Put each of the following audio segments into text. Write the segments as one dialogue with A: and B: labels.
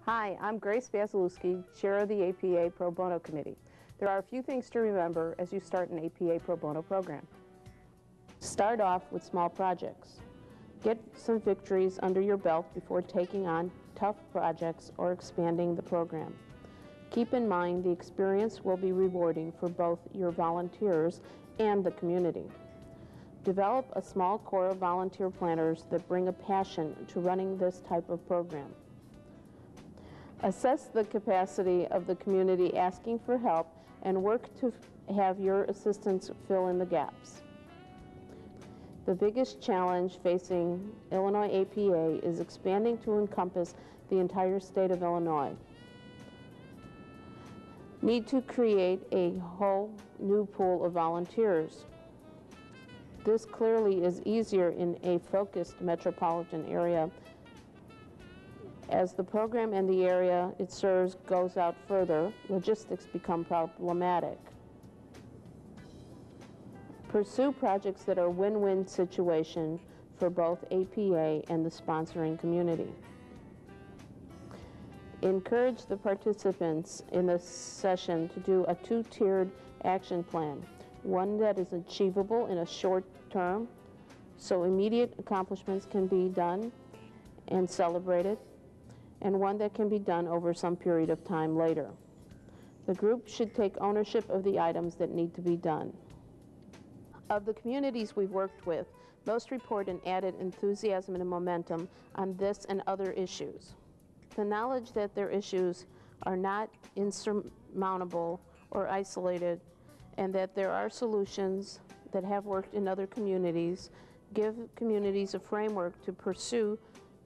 A: Hi, I'm Grace Bazylewski, Chair of the APA Pro Bono Committee. There are a few things to remember as you start an APA Pro Bono program. Start off with small projects. Get some victories under your belt before taking on tough projects or expanding the program. Keep in mind the experience will be rewarding for both your volunteers and the community. Develop a small core of volunteer planners that bring a passion to running this type of program. Assess the capacity of the community asking for help and work to have your assistance fill in the gaps. The biggest challenge facing Illinois APA is expanding to encompass the entire state of Illinois. Need to create a whole new pool of volunteers. This clearly is easier in a focused metropolitan area. As the program and the area it serves goes out further, logistics become problematic. Pursue projects that are win-win situation for both APA and the sponsoring community. Encourage the participants in this session to do a two-tiered action plan, one that is achievable in a short term, so immediate accomplishments can be done and celebrated, and one that can be done over some period of time later. The group should take ownership of the items that need to be done. Of the communities we've worked with, most report an added enthusiasm and momentum on this and other issues. The knowledge that their issues are not insurmountable or isolated, and that there are solutions that have worked in other communities, give communities a framework to pursue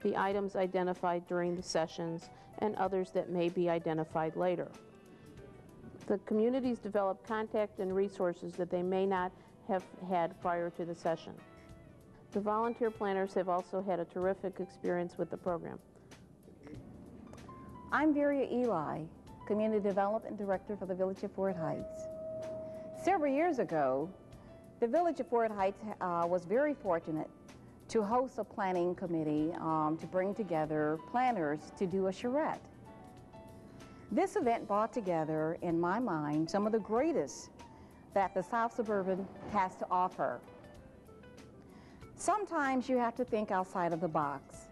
A: the items identified during the sessions and others that may be identified later. The communities develop contact and resources that they may not have had prior to the session. The volunteer planners have also had a terrific experience with the program.
B: I'm Vera Eli, Community Development Director for the Village of Fort Heights. Several years ago, the Village of Fort Heights was very fortunate to host a planning committee to bring together planners to do a charrette. This event brought together, in my mind, some of the greatest that the South Suburban has to offer. Sometimes you have to think outside of the box.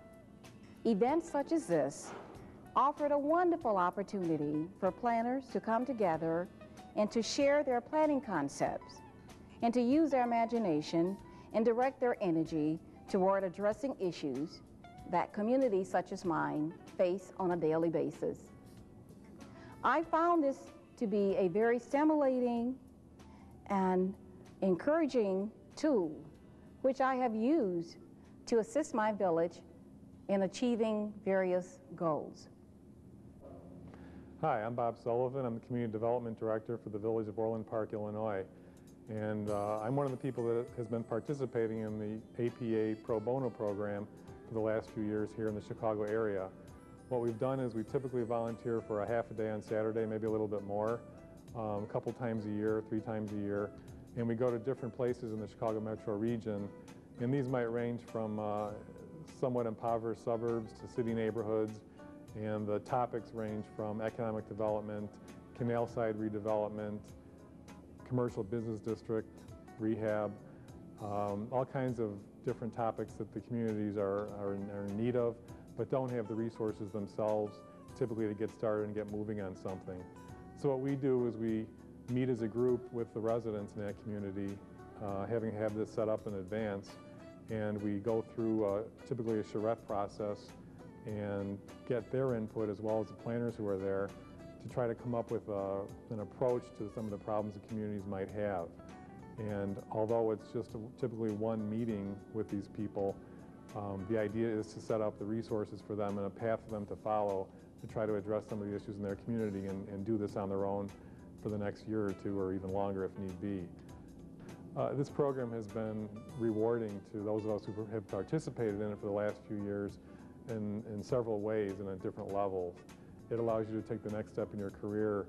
B: Events such as this offered a wonderful opportunity for planners to come together and to share their planning concepts and to use their imagination and direct their energy toward addressing issues that communities such as mine face on a daily basis. I found this to be a very stimulating and encouraging tool, which I have used to assist my village in achieving various goals.
C: Hi, I'm Bob Sullivan. I'm the Community Development Director for the Village of Orland Park, Illinois. And I'm one of the people that has been participating in the APA Pro Bono Program for the last few years here in the Chicago area. What we've done is we typically volunteer for a half a day on Saturday, maybe a little bit more, a couple times a year, 3 times a year. And we go to different places in the Chicago metro region. And these might range from somewhat impoverished suburbs to city neighborhoods. And the topics range from economic development, canal side redevelopment, commercial business district, rehab, all kinds of different topics that the communities are in need of, but don't have the resources themselves typically to get started and get moving on something. So what we do is we meet as a group with the residents in that community, having had this set up in advance, and we go through typically a charrette process and get their input as well as the planners who are there to try to come up with an approach to some of the problems the communities might have. And although it's just typically one meeting with these people, the idea is to set up the resources for them and a path for them to follow to try to address some of the issues in their community and do this on their own for the next year or two or even longer if need be. This program has been rewarding to those of us who have participated in it for the last few years in several ways and at different levels. It allows you to take the next step in your career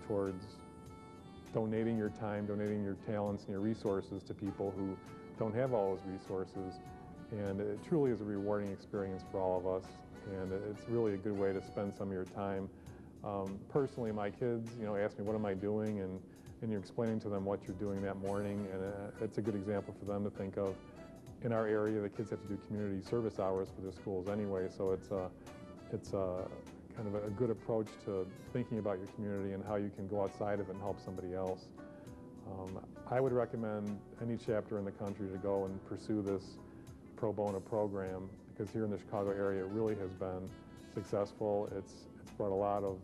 C: towards donating your time, donating your talents and your resources to people who don't have all those resources. And it truly is a rewarding experience for all of us. and it's really a good way to spend some of your time. Personally, my kids, ask me, what am I doing? And you're explaining to them what you're doing that morning, and it's a good example for them to think of. In our area, the kids have to do community service hours for their schools anyway, so it's kind of a good approach to thinking about your community and how you can go outside of it and help somebody else. I would recommend any chapter in the country to go and pursue this pro bono program, because here in the Chicago area it really has been successful. It's brought a lot of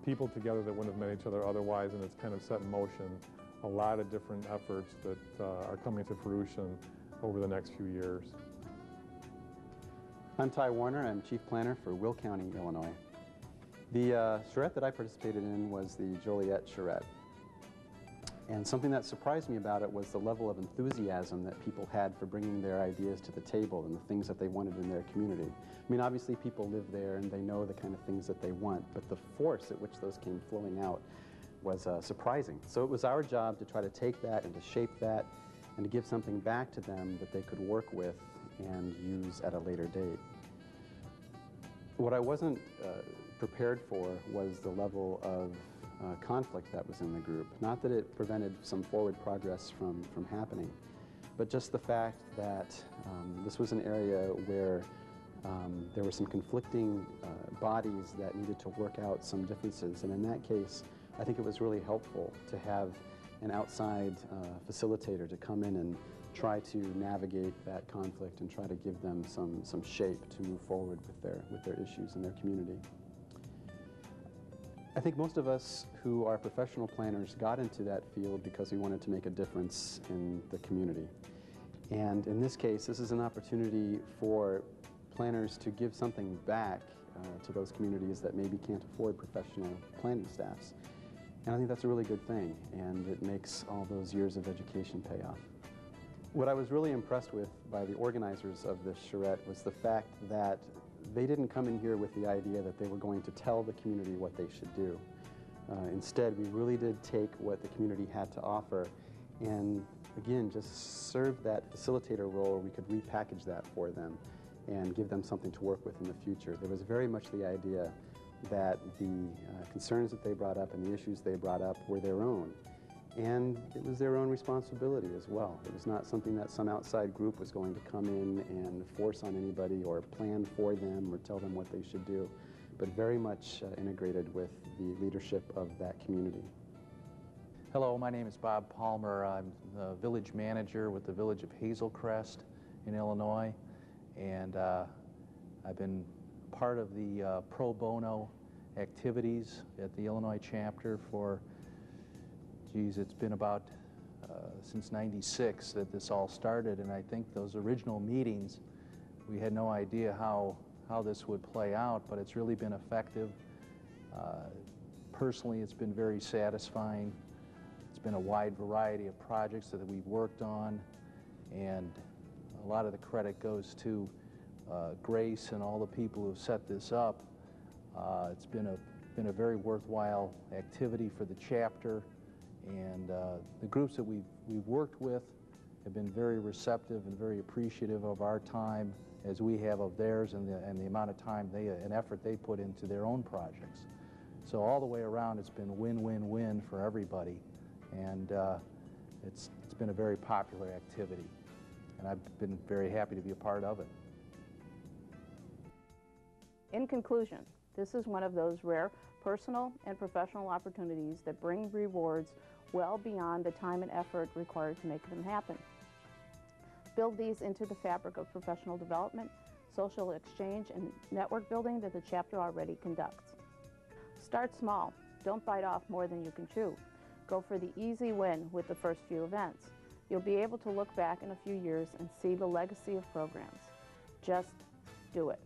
C: people together that wouldn't have met each other otherwise, and it's kind of set in motion a lot of different efforts that are coming to fruition over the next few years.
D: I'm Ty Warner. I'm Chief Planner for Will County, Illinois. The charrette that I participated in was the Joliet charrette. And something that surprised me about it was the level of enthusiasm that people had for bringing their ideas to the table and the things that they wanted in their community. I mean, obviously people live there and they know the kind of things that they want, but the force at which those came flowing out was surprising. So it was our job to try to take that and to shape that and to give something back to them that they could work with and use at a later date. What I wasn't prepared for was the level of conflict that was in the group. Not that it prevented some forward progress from happening, but just the fact that this was an area where there were some conflicting bodies that needed to work out some differences. And in that case, I think it was really helpful to have an outside facilitator to come in and try to navigate that conflict and try to give them some shape to move forward with their issues in their community. I think most of us who are professional planners got into that field because we wanted to make a difference in the community. And in this case, this is an opportunity for planners to give something back to those communities that maybe can't afford professional planning staffs. And I think that's a really good thing, and it makes all those years of education pay off. What I was really impressed with by the organizers of this charrette was the fact that they didn't come in here with the idea that they were going to tell the community what they should do. Instead, we really did take what the community had to offer and, again, just serve that facilitator role where we could repackage that for them and give them something to work with in the future. There was very much the idea that the concerns that they brought up and the issues they brought up were their own. And it was their own responsibility as well. It was not something that some outside group was going to come in and force on anybody or plan for them or tell them what they should do, but very much integrated with the leadership of that community.
E: Hello, my name is Bob Palmer. I'm the village manager with the village of Hazel Crest in Illinois, and I've been part of the pro bono activities at the Illinois chapter for, it's been about since '96 that this all started, and I think those original meetings, we had no idea how this would play out, but it's really been effective. Personally, it's been very satisfying. It's been a wide variety of projects that we've worked on, and a lot of the credit goes to Grace and all the people who have set this up. It's been a very worthwhile activity for the chapter, and the groups that we've worked with have been very receptive and very appreciative of our time as we have of theirs, and the amount of time and effort they put into their own projects. So all the way around, it's been win-win-win for everybody, and it's been a very popular activity, and I've been very happy to be a part of it.
A: In conclusion, this is one of those rare personal and professional opportunities that bring rewards well beyond the time and effort required to make them happen. Build these into the fabric of professional development, social exchange, and network building that the chapter already conducts. Start small. Don't bite off more than you can chew. Go for the easy win with the first few events. You'll be able to look back in a few years and see the legacy of programs. Just do it.